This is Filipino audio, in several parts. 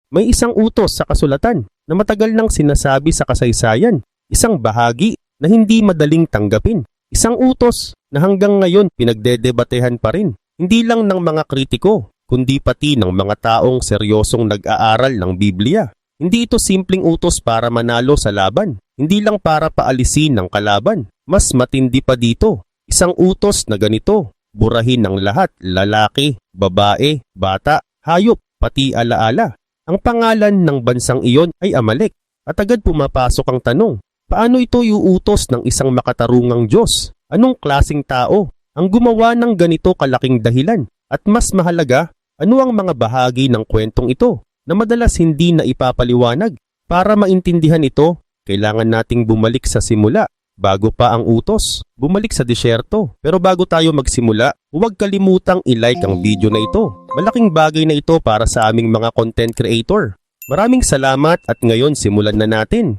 May isang utos sa kasulatan na matagal nang sinasabi sa kasaysayan, isang bahagi na hindi madaling tanggapin, isang utos na hanggang ngayon pinagdedebatehan pa rin, hindi lang ng mga kritiko, kundi pati ng mga taong seryosong nag-aaral ng Biblia. Hindi ito simpleng utos para manalo sa laban, hindi lang para paalisin ng kalaban. Mas matindi pa dito, isang utos na ganito, burahin ng lahat, lalaki, babae, bata, hayop, pati alaala. Ang pangalan ng bansang iyon ay Amalek. At agad pumapasok ang tanong, paano ito iuutos ng isang makatarungang Diyos? Anong klasing tao ang gumawa ng ganito kalaking dahilan? At mas mahalaga, ano ang mga bahagi ng kwentong ito na madalas hindi na ipapaliwanag? Para maintindihan ito, kailangan nating bumalik sa simula. Bago pa ang utos, bumalik sa disyerto. Pero bago tayo magsimula, huwag kalimutang i-like ang video na ito. Malaking bagay na ito para sa aming mga content creator. Maraming salamat at ngayon simulan na natin.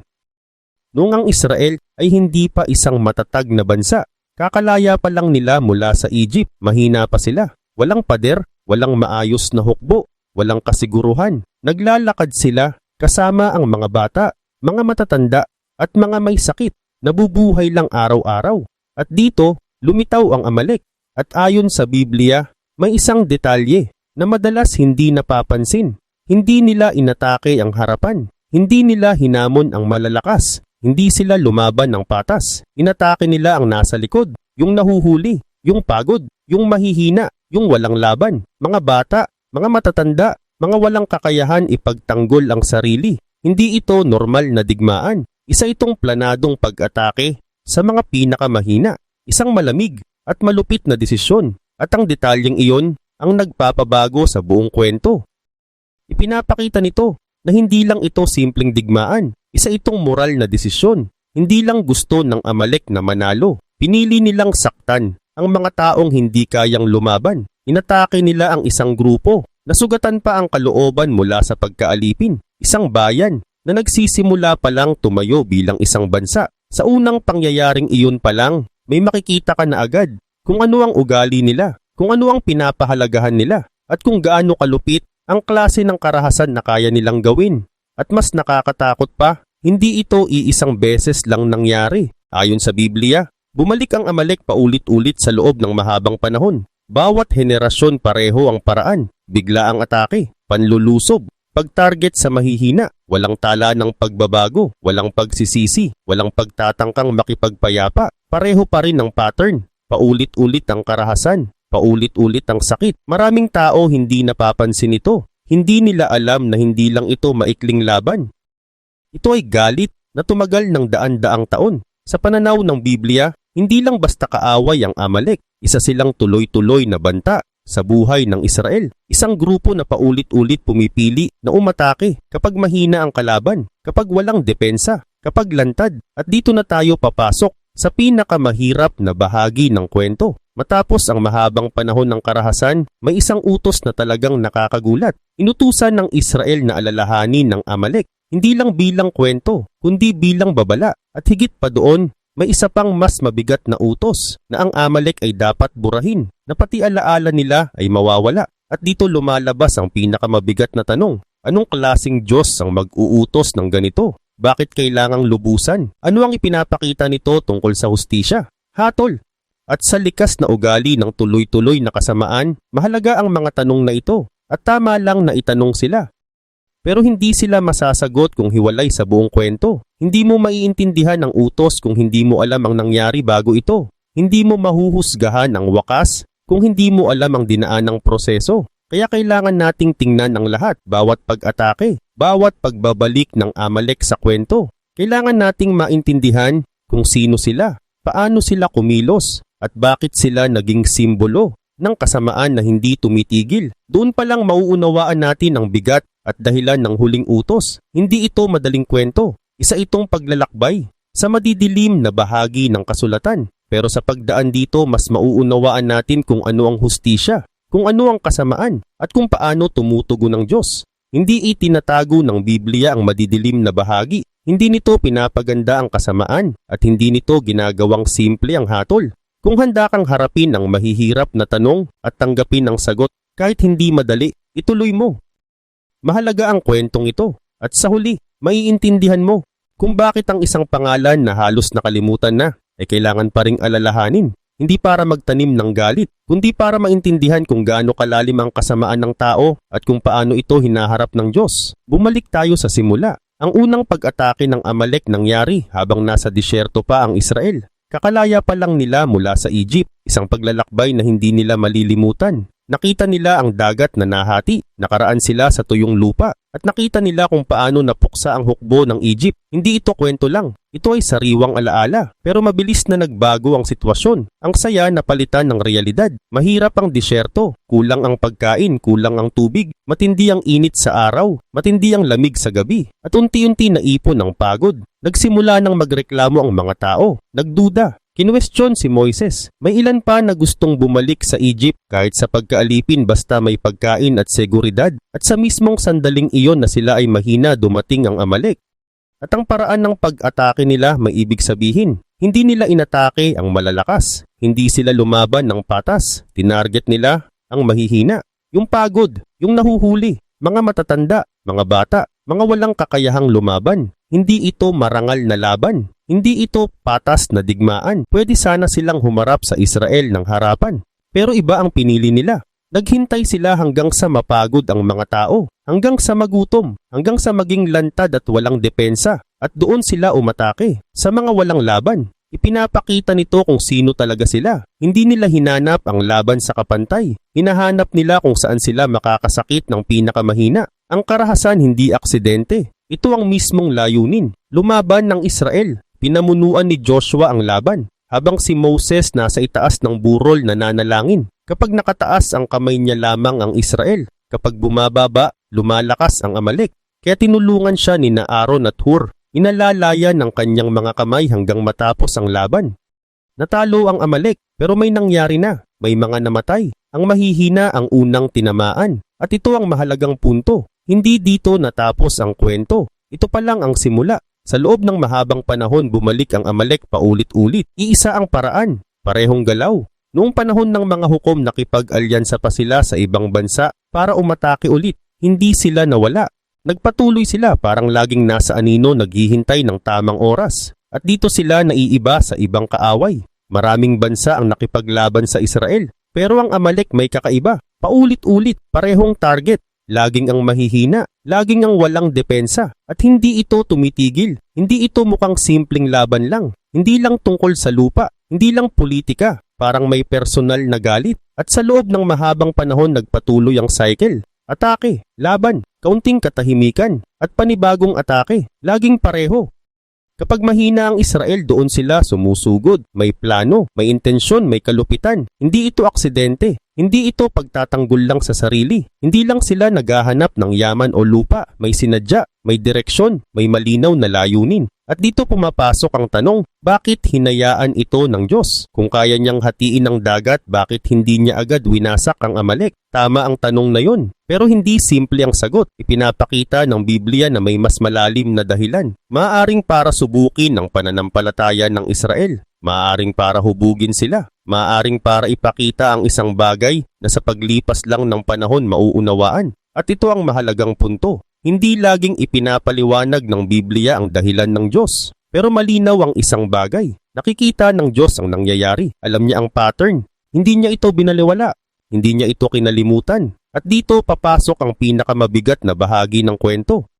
Noong ang Israel ay hindi pa isang matatag na bansa, kakalaya pa lang nila mula sa Egypt, mahina pa sila. Walang pader, walang maayos na hukbo, walang kasiguruhan. Naglalakad sila kasama ang mga bata, mga matatanda at mga may sakit. Nabubuhay lang araw-araw. At dito, lumitaw ang Amalek. At ayon sa Biblia, may isang detalye na madalas hindi napapansin. Hindi nila inatake ang harapan. Hindi nila hinamon ang malalakas. Hindi sila lumaban ng patas. Inatake nila ang nasa likod, yung nahuhuli, yung pagod, yung mahihina, yung walang laban. Mga bata, mga matatanda, mga walang kakayahan ipagtanggol ang sarili. Hindi ito normal na digmaan. Isa itong planadong pag-atake sa mga pinakamahina, isang malamig at malupit na desisyon, at ang detalyeng iyon ang nagpapabago sa buong kwento. Ipinapakita nito na hindi lang ito simpleng digmaan, isa itong moral na desisyon. Hindi lang gusto ng Amalek na manalo, pinili nilang saktan ang mga taong hindi kayang lumaban. Inatake nila ang isang grupo, nasugatan pa ang kalooban mula sa pagkaalipin, isang bayan na nagsisimula pa lang tumayo bilang isang bansa. Sa unang pangyayaring iyon pa lang, may makikita ka na agad kung ano ang ugali nila, kung ano ang pinapahalagahan nila, at kung gaano kalupit ang klase ng karahasan na kaya nilang gawin. At mas nakakatakot pa, hindi ito iisang beses lang nangyari. Ayon sa Biblia, bumalik ang Amalek paulit-ulit sa loob ng mahabang panahon. Bawat henerasyon pareho ang paraan, bigla ang atake, panlulusob, pag-target sa mahihina, walang tala ng pagbabago, walang pagsisisi, walang pagtatangkang makipagpayapa. Pareho pa rin ang pattern, paulit-ulit ang karahasan, paulit-ulit ang sakit. Maraming tao hindi napapansin ito. Hindi nila alam na hindi lang ito maikling laban. Ito ay galit na tumagal ng daan-daang taon. Sa pananaw ng Biblia, hindi lang basta kaaway ang Amalek, isa silang tuloy-tuloy na banta sa buhay ng Israel. Isang grupo na paulit-ulit pumipili na umatake kapag mahina ang kalaban, kapag walang depensa, kapag lantad. At dito na tayo papasok sa pinakamahirap na bahagi ng kwento. Matapos ang mahabang panahon ng karahasan, may isang utos na talagang nakakagulat. Inutusan ng Israel na alalahanin ng Amalek, hindi lang bilang kwento, kundi bilang babala. At higit pa doon, may isa pang mas mabigat na utos na ang Amalek ay dapat burahin, na pati alaala nila ay mawawala. At dito lumalabas ang pinakamabigat na tanong, anong klaseng Diyos ang mag-uutos ng ganito? Bakit kailangang lubusan? Ano ang ipinapakita nito tungkol sa hustisya? Hatol. At sa likas na ugali ng tuloy-tuloy na kasamaan, mahalaga ang mga tanong na ito. At tama lang na itanong sila. Pero hindi sila masasagot kung hiwalay sa buong kwento. Hindi mo maiintindihan ang utos kung hindi mo alam ang nangyari bago ito. Hindi mo mahuhusgahan ang wakas kung hindi mo alam ang dinaanang proseso. Kaya kailangan nating tingnan ang lahat, bawat pag-atake, bawat pagbabalik ng Amalek sa kwento. Kailangan nating maintindihan kung sino sila, paano sila kumilos, at bakit sila naging simbolo ng kasamaan na hindi tumitigil. Doon pa lang mauunawaan natin ang bigat at dahilan ng huling utos. Hindi ito madaling kwento. Isa itong paglalakbay sa madidilim na bahagi ng kasulatan. Pero sa pagdaan dito, mas mauunawaan natin kung ano ang hustisya, kung ano ang kasamaan, at kung paano tumutugon ng Diyos. Hindi itinatago ng Biblia ang madidilim na bahagi. Hindi nito pinapaganda ang kasamaan at hindi nito ginagawang simple ang hatol. Kung handa kang harapin ang mahihirap na tanong at tanggapin ang sagot kahit hindi madali, ituloy mo. Mahalaga ang kwentong ito. At sa huli, maiintindihan mo kung bakit ang isang pangalan na halos nakalimutan na ay kailangan pa ring alalahanin. Hindi para magtanim ng galit, kundi para maintindihan kung gaano kalalim ang kasamaan ng tao at kung paano ito hinaharap ng Diyos. Bumalik tayo sa simula. Ang unang pag-atake ng Amalek nangyari habang nasa disyerto pa ang Israel. Kakalaya pa lang nila mula sa Egypt, isang paglalakbay na hindi nila malilimutan. Nakita nila ang dagat na nahati, nakaraan sila sa tuyong lupa, at nakita nila kung paano napuksa ang hukbo ng Egypt. Hindi ito kwento lang, ito ay sariwang alaala. Pero mabilis na nagbago ang sitwasyon. Ang saya napalitan ng realidad. Mahirap ang disyerto, kulang ang pagkain, kulang ang tubig, matindi ang init sa araw, matindi ang lamig sa gabi, at unti-unti naipon ang pagod. Nagsimula ng magreklamo ang mga tao, nagduda. Kinwestiyon si Moises, may ilan pa na gustong bumalik sa Egypt kahit sa pagkaalipin basta may pagkain at seguridad, at sa mismong sandaling iyon na sila ay mahina dumating ang Amalek. At ang paraan ng pag-atake nila may ibig sabihin, hindi nila inatake ang malalakas, hindi sila lumaban ng patas, tinarget nila ang mahihina, yung pagod, yung nahuhuli, mga matatanda, mga bata, mga walang kakayahang lumaban. Hindi ito marangal na laban. Hindi ito patas na digmaan. Pwede sana silang humarap sa Israel ng harapan. Pero iba ang pinili nila. Naghintay sila hanggang sa mapagod ang mga tao, hanggang sa magutom, hanggang sa maging lantad at walang depensa. At doon sila umatake, sa mga walang laban. Ipinapakita nito kung sino talaga sila. Hindi nila hinanap ang laban sa kapantay. Hinahanap nila kung saan sila makakasakit ng pinakamahina. Ang karahasan hindi aksidente. Ito ang mismong layunin. Lumaban ng Israel. Pinamunuan ni Joshua ang laban, habang si Moses nasa itaas ng burol na nanalangin. Kapag nakataas ang kamay niya lamang ang Israel. Kapag bumababa, lumalakas ang Amalek. Kaya tinulungan siya ni Aaron at Hur. Inalalaya ng kanyang mga kamay hanggang matapos ang laban. Natalo ang Amalek, pero may nangyari na. May mga namatay. Ang mahihina ang unang tinamaan. At ito ang mahalagang punto. Hindi dito natapos ang kwento. Ito pa lang ang simula. Sa loob ng mahabang panahon bumalik ang Amalek paulit-ulit. Iisa ang paraan. Parehong galaw. Noong panahon ng mga hukom nakipag-alyansa pa sila sa ibang bansa para umatake ulit. Hindi sila nawala. Nagpatuloy sila parang laging nasa anino naghihintay ng tamang oras. At dito sila naiiba sa ibang kaaway. Maraming bansa ang nakipaglaban sa Israel. Pero ang Amalek may kakaiba. Paulit-ulit, parehong target. Laging ang mahihina, laging ang walang depensa, at hindi ito tumitigil. Hindi ito mukhang simpleng laban lang. Hindi lang tungkol sa lupa, hindi lang politika, parang may personal na galit. At sa loob ng mahabang panahon nagpatuloy ang cycle. Atake, laban, kaunting katahimikan, at panibagong atake, laging pareho. Kapag mahina ang Israel, doon sila sumusugod. May plano, may intensyon, may kalupitan. Hindi ito aksidente. Hindi ito pagtatanggol lang sa sarili. Hindi lang sila naghahanap ng yaman o lupa. May sinadya, may direksyon, may malinaw na layunin. At dito pumapasok ang tanong, bakit hinayaan ito ng Diyos? Kung kaya niyang hatiin ang dagat, bakit hindi niya agad winasak ang Amalek? Tama ang tanong na yon. Pero hindi simple ang sagot. Ipinapakita ng Biblia na may mas malalim na dahilan. Maaaring para subukin ang pananampalataya ng Israel. Maaaring para hubugin sila. Maaaring para ipakita ang isang bagay na sa paglipas lang ng panahon mauunawaan. At ito ang mahalagang punto. Hindi laging ipinapaliwanag ng Biblia ang dahilan ng Diyos. Pero malinaw ang isang bagay. Nakikita ng Diyos ang nangyayari. Alam niya ang pattern. Hindi niya ito binaliwala. Hindi niya ito kinalimutan. At dito papasok ang pinakamabigat na bahagi ng kwento.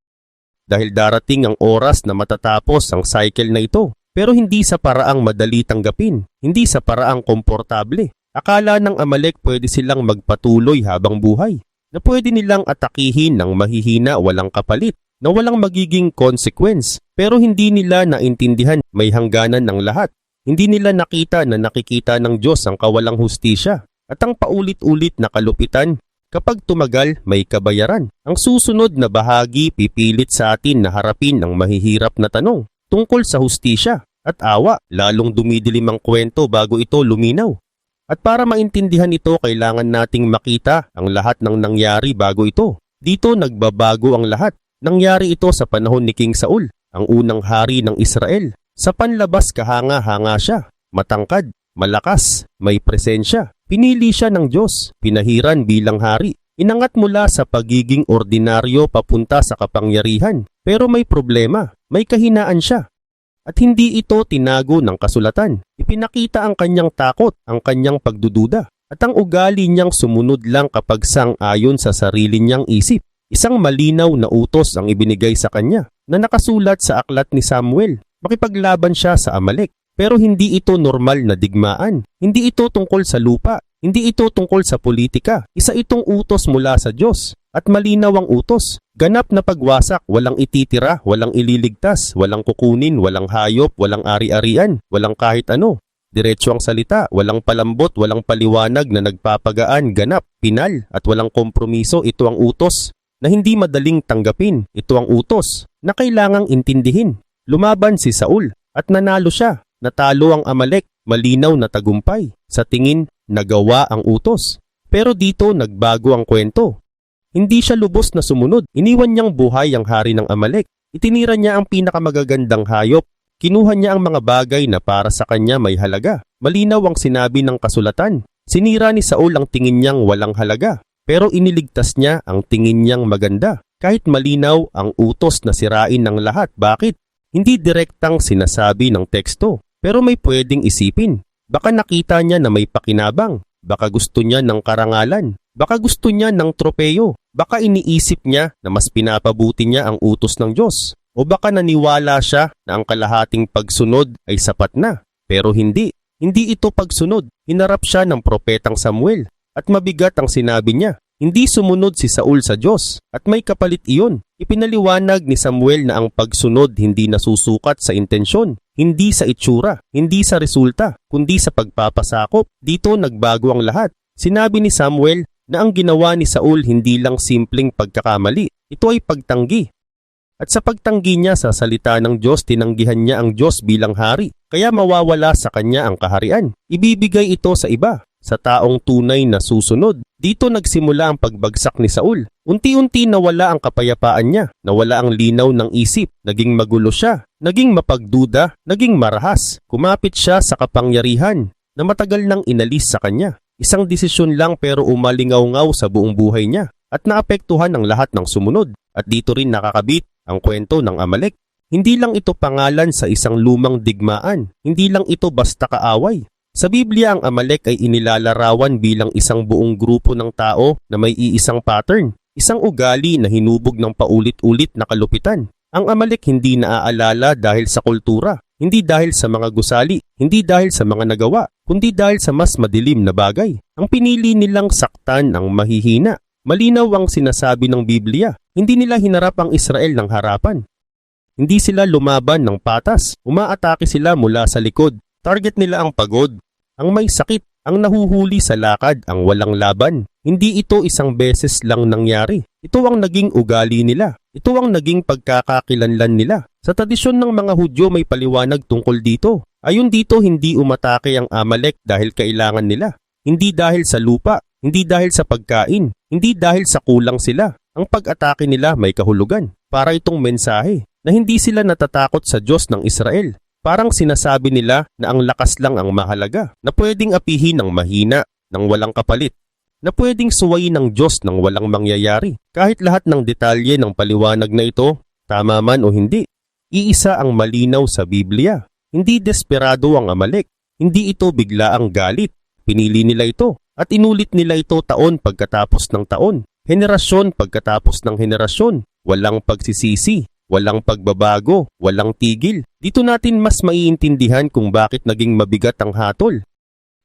Dahil darating ang oras na matatapos ang cycle na ito. Pero hindi sa paraang madali tanggapin. Hindi sa paraang komportable. Akala ng Amalek pwede silang magpatuloy habang buhay. Na pwede nilang atakihin ng mahihina walang kapalit, na walang magiging consequence. Pero hindi nila naintindihan may hangganan ng lahat. Hindi nila nakita na nakikita ng Diyos ang kawalang hustisya at ang paulit-ulit na kalupitan. Kapag tumagal, may kabayaran. Ang susunod na bahagi pipilit sa atin na harapin ang mahihirap na tanong tungkol sa hustisya at awa. Lalong dumidilim ang kwento bago ito luminaw. At para maintindihan ito, kailangan nating makita ang lahat ng nangyari bago ito. Dito nagbabago ang lahat. Nangyari ito sa panahon ni King Saul, ang unang hari ng Israel. Sa panlabas kahanga-hanga siya, matangkad, malakas, may presensya. Pinili siya ng Diyos, pinahiran bilang hari. Inangat mula sa pagiging ordinaryo papunta sa kapangyarihan. Pero may problema, may kahinaan siya. At hindi ito tinago ng kasulatan. Ipinakita ang kanyang takot, ang kanyang pagdududa, at ang ugali niyang sumunod lang kapag sang-ayon sa sarili niyang isip. Isang malinaw na utos ang ibinigay sa kanya na nakasulat sa aklat ni Samuel. Makipaglaban siya sa Amalek. Pero hindi ito normal na digmaan. Hindi ito tungkol sa lupa. Hindi ito tungkol sa politika. Isa itong utos mula sa Diyos. At malinaw ang utos. Ganap na pagwasak, walang ititira, walang ililigtas, walang kukunin, walang hayop, walang ari-arian, walang kahit ano. Diretso ang salita, walang palambot, walang paliwanag na nagpapagaan, ganap, pinal, at walang kompromiso. Ito ang utos na hindi madaling tanggapin. Ito ang utos na kailangang intindihin. Lumaban si Saul at nanalo siya. Natalo ang Amalek, malinaw na tagumpay. Sa tingin, nagawa ang utos. Pero dito nagbago ang kwento. Hindi siya lubos na sumunod. Iniwan niyang buhay ang hari ng Amalek. Itinira niya ang pinakamagagandang hayop. Kinuha niya ang mga bagay na para sa kanya may halaga. Malinaw ang sinabi ng kasulatan. Sinira ni Saul ang tingin niyang walang halaga. Pero iniligtas niya ang tingin niyang maganda. Kahit malinaw ang utos na sirain ng lahat. Bakit? Hindi direktang sinasabi ng teksto. Pero may pwedeng isipin. Baka nakita niya na may pakinabang. Baka gusto niya ng karangalan. Baka gusto niya ng tropeyo. Baka iniisip niya na mas pinapabuti niya ang utos ng Diyos. O baka naniwala siya na ang kalahating pagsunod ay sapat na. Pero hindi. Hindi ito pagsunod. Hinarap siya ng propetang Samuel. At mabigat ang sinabi niya. Hindi sumunod si Saul sa Diyos. At may kapalit iyon. Ipinaliwanag ni Samuel na ang pagsunod hindi nasusukat sa intensyon. Hindi sa itsura. Hindi sa resulta. Kundi sa pagpapasakop. Dito nagbago ang lahat. Sinabi ni Samuel na ang ginawa ni Saul hindi lang simpleng pagkakamali. Ito ay pagtanggi. At sa pagtanggi niya sa salita ng Diyos, tinanggihan niya ang Diyos bilang hari. Kaya mawawala sa kanya ang kaharian. Ibibigay ito sa iba, sa taong tunay na susunod. Dito nagsimula ang pagbagsak ni Saul. Unti-unti nawala ang kapayapaan niya. Nawala ang linaw ng isip. Naging magulo siya. Naging mapagduda. Naging marahas. Kumapit siya sa kapangyarihan na matagal nang inalis sa kanya. Isang desisyon lang pero umalingaw-ngaw sa buong buhay niya at naapektuhan ang lahat ng sumunod. At dito rin nakakabit ang kwento ng Amalek. Hindi lang ito pangalan sa isang lumang digmaan. Hindi lang ito basta kaaway. Sa Biblia ang Amalek ay inilalarawan bilang isang buong grupo ng tao na may iisang pattern. Isang ugali na hinubog ng paulit-ulit na kalupitan. Ang Amalek hindi naaalala dahil sa kultura. Hindi dahil sa mga gusali, hindi dahil sa mga nagawa, kundi dahil sa mas madilim na bagay. Ang pinili nilang saktan ang mahihina. Malinaw ang sinasabi ng Biblia. Hindi nila hinarap ang Israel ng harapan. Hindi sila lumaban ng patas. Umaatake sila mula sa likod. Target nila ang pagod, ang may sakit, ang nahuhuli sa lakad, ang walang laban. Hindi ito isang beses lang nangyari. Ito ang naging ugali nila. Ito ang naging pagkakakilanlan nila. Sa tradisyon ng mga Hudyo may paliwanag tungkol dito. Ayon dito, hindi umatake ang Amalek dahil kailangan nila. Hindi dahil sa lupa, hindi dahil sa pagkain, hindi dahil sa kulang sila. Ang pag-atake nila may kahulugan. Para itong mensahe na hindi sila natatakot sa Diyos ng Israel. Parang sinasabi nila na ang lakas lang ang mahalaga, na pwedeng apihin ng mahina, ng walang kapalit, na pwedeng suwayin ng Diyos ng walang mangyayari. Kahit lahat ng detalye ng paliwanag na ito, tama man o hindi, iisa ang malinaw sa Biblia. Hindi desperado ang Amalek, hindi ito bigla ang galit. Pinili nila ito at inulit nila ito taon pagkatapos ng taon, henerasyon pagkatapos ng henerasyon. Walang pagsisisi, walang pagbabago, walang tigil. Dito natin mas maiintindihan kung bakit naging mabigat ang hatol.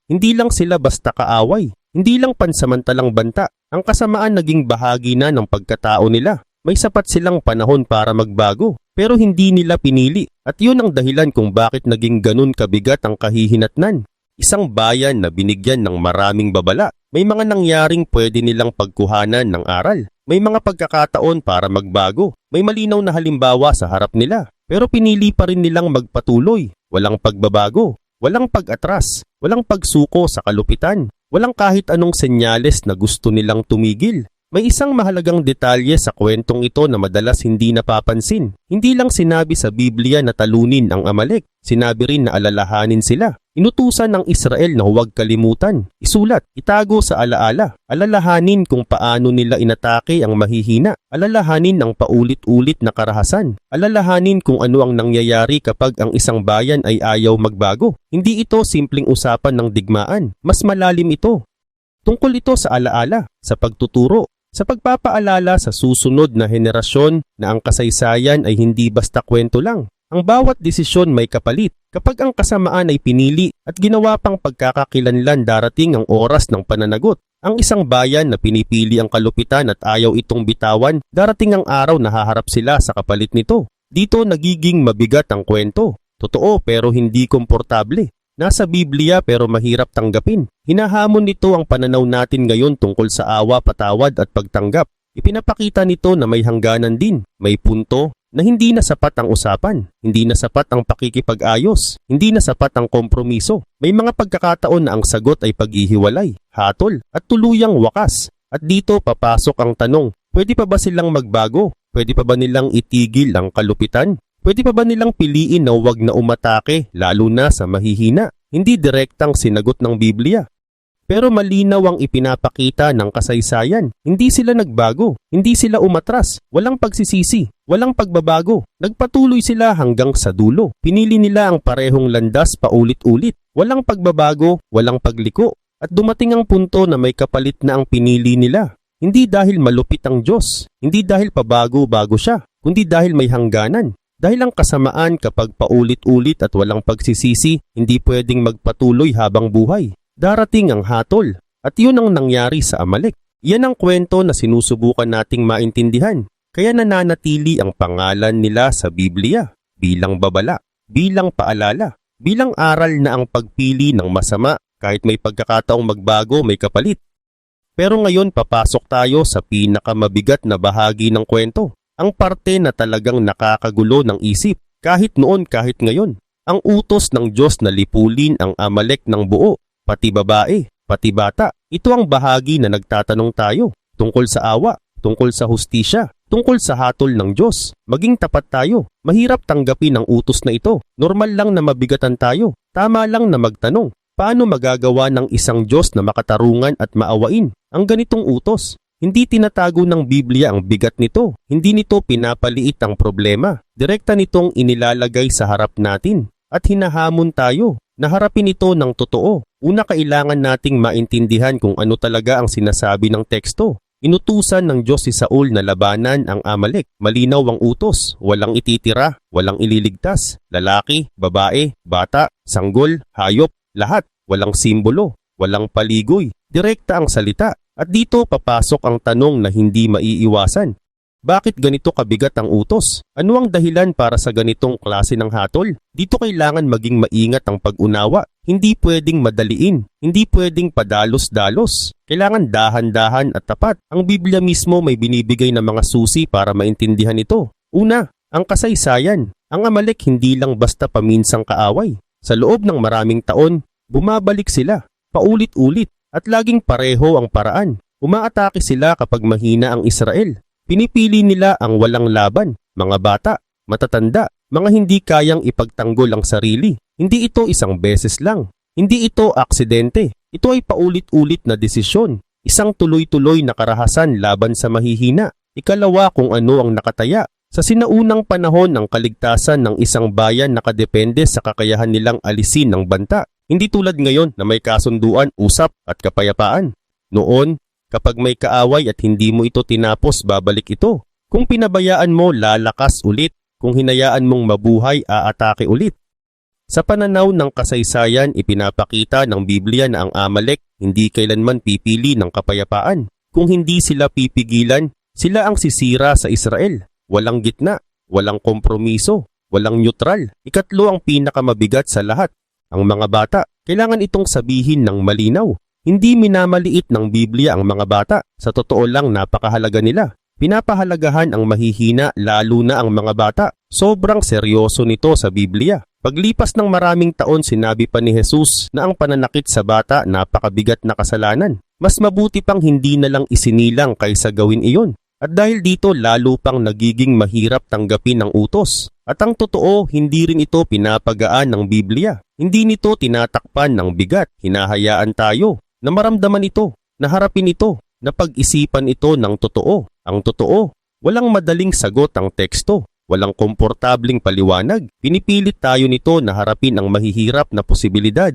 Hindi lang sila basta kaaway, hindi lang pansamantalang banta. Ang kasamaan naging bahagi na ng pagkatao nila. May sapat silang panahon para magbago, pero hindi nila pinili. At yun ang dahilan kung bakit naging ganun kabigat ang kahihinatnan. Isang bayan na binigyan ng maraming babala. May mga nangyaring pwede nilang pagkuhanan ng aral. May mga pagkakataon para magbago. May malinaw na halimbawa sa harap nila. Pero pinili pa rin nilang magpatuloy. Walang pagbabago. Walang pag-atras. Walang pagsuko sa kalupitan. Walang kahit anong senyales na gusto nilang tumigil. May isang mahalagang detalye sa kwentong ito na madalas hindi napapansin. Hindi lang sinabi sa Biblia na talunin ang Amalek. Sinabi rin na alalahanin sila. Inutusan ng Israel na huwag kalimutan, isulat, itago sa alaala. Alalahanin kung paano nila inatake ang mahihina. Alalahanin ang paulit-ulit na karahasan. Alalahanin kung ano ang nangyayari kapag ang isang bayan ay ayaw magbago. Hindi ito simpleng usapan ng digmaan. Mas malalim ito. Tungkol ito sa alaala, sa pagtuturo, sa pagpapaalala sa susunod na henerasyon na ang kasaysayan ay hindi basta kwento lang. Ang bawat desisyon may kapalit. Kapag ang kasamaan ay pinili at ginawa pang pagkakakilanlan, darating ang oras ng pananagot. Ang isang bayan na pinipili ang kalupitan at ayaw itong bitawan, darating ang araw na haharap sila sa kapalit nito. Dito nagiging mabigat ang kwento. Totoo pero hindi komportable. Nasa Biblia pero mahirap tanggapin. Hinahamon nito ang pananaw natin ngayon tungkol sa awa, patawad at pagtanggap. Ipinapakita nito na may hangganan din, may punto, na hindi na sapat ang usapan, hindi na sapat ang pakikipag-ayos, hindi na sapat ang kompromiso. May mga pagkakataon na ang sagot ay paghihiwalay, hatol at tuluyang wakas. At dito papasok ang tanong, pwede pa ba silang magbago? Pwede pa ba nilang itigil ang kalupitan? Pwede pa ba nilang piliin na huwag na umatake, lalo na sa mahihina? Hindi direktang sinagot ng Biblia. Pero malinaw ang ipinapakita ng kasaysayan. Hindi sila nagbago, hindi sila umatras, walang pagsisisi, walang pagbabago. Nagpatuloy sila hanggang sa dulo. Pinili nila ang parehong landas paulit-ulit. Walang pagbabago, walang pagliko. At dumating ang punto na may kapalit na ang pinili nila. Hindi dahil malupit ang Diyos, hindi dahil pabago-bago siya, kundi dahil may hangganan. Dahil ang kasamaan kapag paulit-ulit at walang pagsisisi, hindi pwedeng magpatuloy habang buhay. Darating ang hatol, at yun ang nangyari sa Amalek. Yan ang kwento na sinusubukan nating maintindihan. Kaya nananatili ang pangalan nila sa Biblia bilang babala, bilang paalala, bilang aral na ang pagpili ng masama kahit may pagkakataong magbago may kapalit. Pero ngayon papasok tayo sa pinakamabigat na bahagi ng kwento. Ang parte na talagang nakakagulo ng isip kahit noon kahit ngayon. Ang utos ng Diyos na lipulin ang Amalek ng buo. Pati babae, pati bata. Ito ang bahagi na nagtatanong tayo tungkol sa awa, tungkol sa hustisya, tungkol sa hatol ng Diyos. Maging tapat tayo. Mahirap tanggapin ang utos na ito. Normal lang na mabigatan tayo. Tama lang na magtanong. Paano magagawa ng isang Diyos na makatarungan at maawain ang ganitong utos? Hindi tinatago ng Biblia ang bigat nito. Hindi nito pinapaliit ang problema. Direkta nitong inilalagay sa harap natin at hinahamon tayo na harapin ito ng totoo. Una, kailangan nating maintindihan kung ano talaga ang sinasabi ng teksto. Inutusan ng Diyos si Saul na labanan ang Amalek. Malinaw ang utos, walang ititira, walang ililigtas. Lalaki, babae, bata, sanggol, hayop, lahat. Walang simbolo, walang paligoy. Direkta ang salita. At dito papasok ang tanong na hindi maiiwasan. Bakit ganito kabigat ang utos? Ano ang dahilan para sa ganitong klase ng hatol? Dito kailangan maging maingat ang pag-unawa. Hindi pwedeng madaliin. Hindi pwedeng padalos-dalos. Kailangan dahan-dahan at tapat. Ang Biblia mismo may binibigay na mga susi para maintindihan ito. Una, ang kasaysayan. Ang Amalek hindi lang basta paminsang kaaway. Sa loob ng maraming taon, bumabalik sila. Paulit-ulit. At laging pareho ang paraan. Umaatake sila kapag mahina ang Israel. Pinipili nila ang walang laban, mga bata, matatanda, mga hindi kayang ipagtanggol ang sarili. Hindi ito isang beses lang. Hindi ito aksidente. Ito ay paulit-ulit na desisyon. Isang tuloy-tuloy na karahasan laban sa mahihina. Ikalawa, kung ano ang nakataya. Sa sinaunang panahon ng kaligtasan ng isang bayan nakadepende sa kakayahan nilang alisin ng banta. Hindi tulad ngayon na may kasunduan, usap at kapayapaan. Noon, kapag may kaaway at hindi mo ito tinapos, babalik ito. Kung pinabayaan mo, lalakas ulit. Kung hinayaan mong mabuhay, aatake ulit. Sa pananaw ng kasaysayan, ipinapakita ng Biblia na ang Amalek hindi kailanman pipili ng kapayapaan. Kung hindi sila pipigilan, sila ang sisira sa Israel. Walang gitna, walang kompromiso, walang neutral. Ikatlo ang pinakamabigat sa lahat. Ang mga bata, kailangan itong sabihin ng malinaw. Hindi minamaliit ng Biblia ang mga bata. Sa totoo lang, napakahalaga nila. Pinapahalagahan ang mahihina, lalo na ang mga bata. Sobrang seryoso nito sa Biblia. Paglipas ng maraming taon, sinabi pa ni Jesus na ang pananakit sa bata napakabigat na kasalanan. Mas mabuti pang hindi na lang isinilang kaysa gawin iyon. At dahil dito lalo pang nagiging mahirap tanggapin ang utos. At ang totoo, hindi rin ito pinapagaan ng Biblia. Hindi nito tinatakpan ng bigat. Hinahayaan tayo na maramdaman ito, na harapin ito, na pag-isipan ito ng totoo. Ang totoo, walang madaling sagot ang teksto. Walang komportabling paliwanag. Pinipilit tayo nito na harapin ang mahihirap na posibilidad.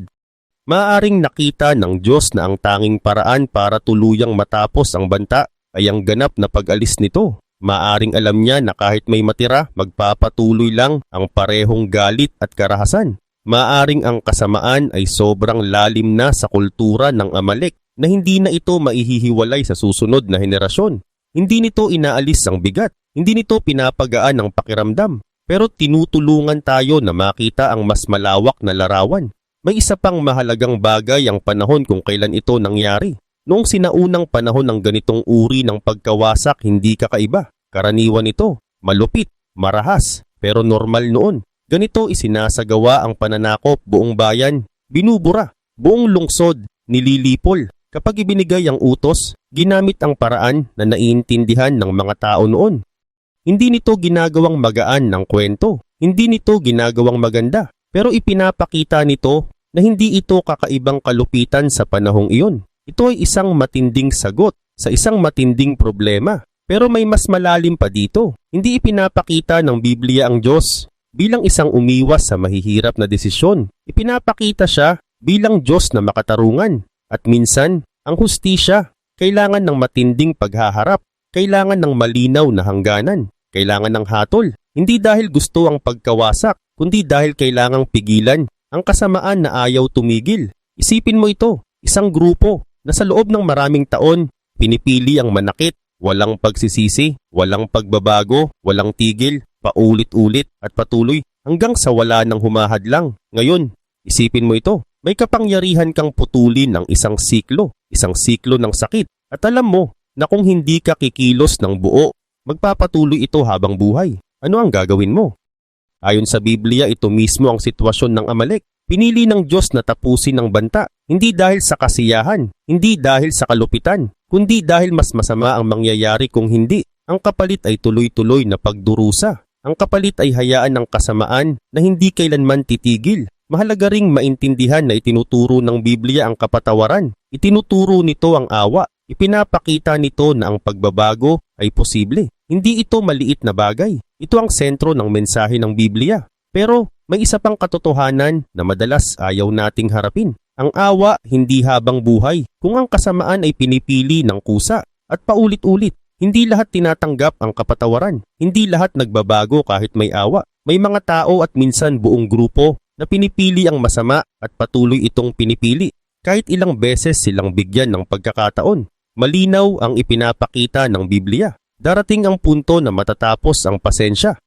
Maaaring nakita ng Diyos na ang tanging paraan para tuluyang matapos ang banta ay ang ganap na pag-alis nito. Maaaring alam niya na kahit may matira, magpapatuloy lang ang parehong galit at karahasan. Maaaring ang kasamaan ay sobrang lalim na sa kultura ng Amalek na hindi na ito maihihiwalay sa susunod na henerasyon. Hindi nito inaalis ang bigat. Hindi nito pinapagaan ang pakiramdam. Pero tinutulungan tayo na makita ang mas malawak na larawan. May isa pang mahalagang bagay ang panahon kung kailan ito nangyari. Noong sinaunang panahon ng ganitong uri ng pagkawasak, hindi kakaiba. Karaniwan ito, malupit, marahas, pero normal noon. Ganito isinasagawa ang pananakop, buong bayan, binubura, buong lungsod, nililipol. Kapag ibinigay ang utos, ginamit ang paraan na naiintindihan ng mga tao noon. Hindi nito ginagawang magaan ng kwento, hindi nito ginagawang maganda, pero ipinapakita nito na hindi ito kakaibang kalupitan sa panahong iyon. Ito ay isang matinding sagot sa isang matinding problema. Pero may mas malalim pa dito. Hindi ipinapakita ng Biblia ang Diyos bilang isang umiwas sa mahihirap na desisyon. Ipinapakita siya bilang Diyos na makatarungan. At minsan, ang hustisya, kailangan ng matinding paghaharap, kailangan ng malinaw na hangganan, kailangan ng hatol. Hindi dahil gusto ang pagkawasak, kundi dahil kailangang pigilan ang kasamaan na ayaw tumigil. Isipin mo ito, isang grupo na sa loob ng maraming taon, pinipili ang manakit, walang pagsisisi, walang pagbabago, walang tigil, paulit-ulit at patuloy hanggang sa wala nang humahadlang. Ngayon, isipin mo ito, may kapangyarihan kang putulin ang isang siklo ng sakit. At alam mo na kung hindi ka kikilos ng buo, magpapatuloy ito habang buhay. Ano ang gagawin mo? Ayon sa Biblia, ito mismo ang sitwasyon ng Amalek. Pinili ng Diyos na tapusin ang banta, hindi dahil sa kasiyahan, hindi dahil sa kalupitan, kundi dahil mas masama ang mangyayari kung hindi. Ang kapalit ay tuloy-tuloy na pagdurusa. Ang kapalit ay hayaan ng kasamaan na hindi kailanman titigil. Mahalaga ring maintindihan na itinuturo ng Biblia ang kapatawaran. Itinuturo nito ang awa. Ipinapakita nito na ang pagbabago ay posible. Hindi ito maliit na bagay. Ito ang sentro ng mensahe ng Biblia. Pero may isa pang katotohanan na madalas ayaw nating harapin. Ang awa hindi habang buhay. Kung ang kasamaan ay pinipili ng kusa at paulit-ulit, hindi lahat tinatanggap ang kapatawaran. Hindi lahat nagbabago kahit may awa. May mga tao at minsan buong grupo na pinipili ang masama at patuloy itong pinipili. Kahit ilang beses silang bigyan ng pagkakataon. Malinaw ang ipinapakita ng Biblia. Darating ang punto na matatapos ang pasensya.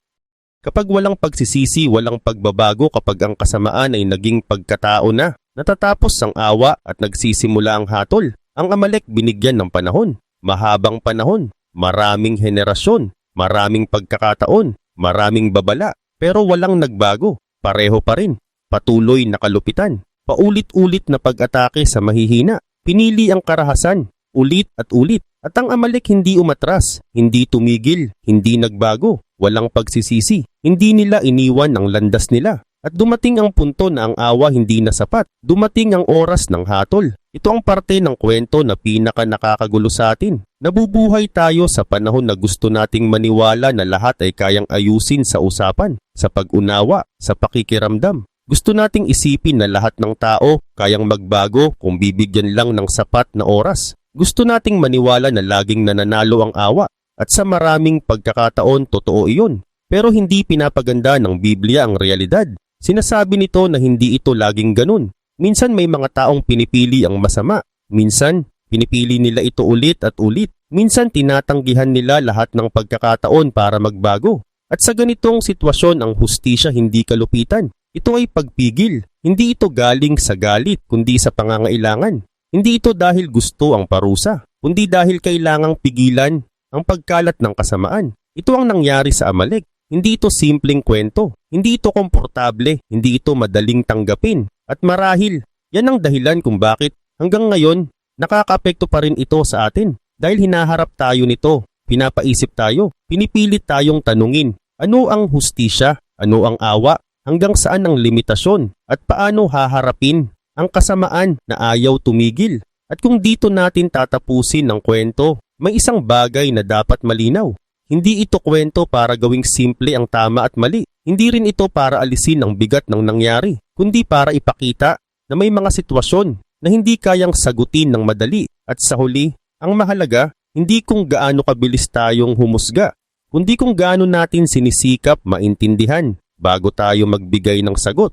Kapag walang pagsisisi, walang pagbabago, kapag ang kasamaan ay naging pagkatao na, natatapos ang awa at nagsisimula ang hatol. Ang Amalek binigyan ng panahon, mahabang panahon, maraming henerasyon, maraming pagkakataon, maraming babala, pero walang nagbago. Pareho pa rin, patuloy na kalupitan, paulit-ulit na pag-atake sa mahihina, pinili ang karahasan, ulit at ulit. At ang Amalek hindi umatras, hindi tumigil, hindi nagbago, walang pagsisisi, hindi nila iniwan ang landas nila. At dumating ang punto na ang awa hindi na sapat, dumating ang oras ng hatol. Ito ang parte ng kwento na pinaka nakakagulo sa atin. Nabubuhay tayo sa panahon na gusto nating maniwala na lahat ay kayang ayusin sa usapan, sa pag-unawa, sa pakikiramdam. Gusto nating isipin na lahat ng tao kayang magbago kung bibigyan lang ng sapat na oras. Gusto nating maniwala na laging nananalo ang awa. At sa maraming pagkakataon, totoo iyon. Pero hindi pinapaganda ng Biblia ang realidad. Sinasabi nito na hindi ito laging ganun. Minsan may mga taong pinipili ang masama. Minsan, pinipili nila ito ulit at ulit. Minsan tinatanggihan nila lahat ng pagkakataon para magbago. At sa ganitong sitwasyon, ang hustisya hindi kalupitan. Ito ay pagpigil. Hindi ito galing sa galit, kundi sa pangangailangan. Hindi ito dahil gusto ang parusa, kundi dahil kailangang pigilan ang pagkalat ng kasamaan. Ito ang nangyari sa Amalek. Hindi ito simpleng kwento. Hindi ito komportable. Hindi ito madaling tanggapin. At marahil, yan ang dahilan kung bakit hanggang ngayon nakakaapekto pa rin ito sa atin. Dahil hinaharap tayo nito, pinapaisip tayo, pinipilit tayong tanungin, ano ang hustisya, ano ang awa, hanggang saan ang limitasyon, at paano haharapin ang kasamaan na ayaw tumigil. At kung dito natin tatapusin ang kwento, may isang bagay na dapat malinaw. Hindi ito kwento para gawing simple ang tama at mali. Hindi rin ito para alisin ang bigat ng nangyari, kundi para ipakita na may mga sitwasyon na hindi kayang sagutin ng madali. At sa huli, ang mahalaga, hindi kung gaano kabilis tayong humusga, kundi kung gaano natin sinisikap maintindihan bago tayo magbigay ng sagot.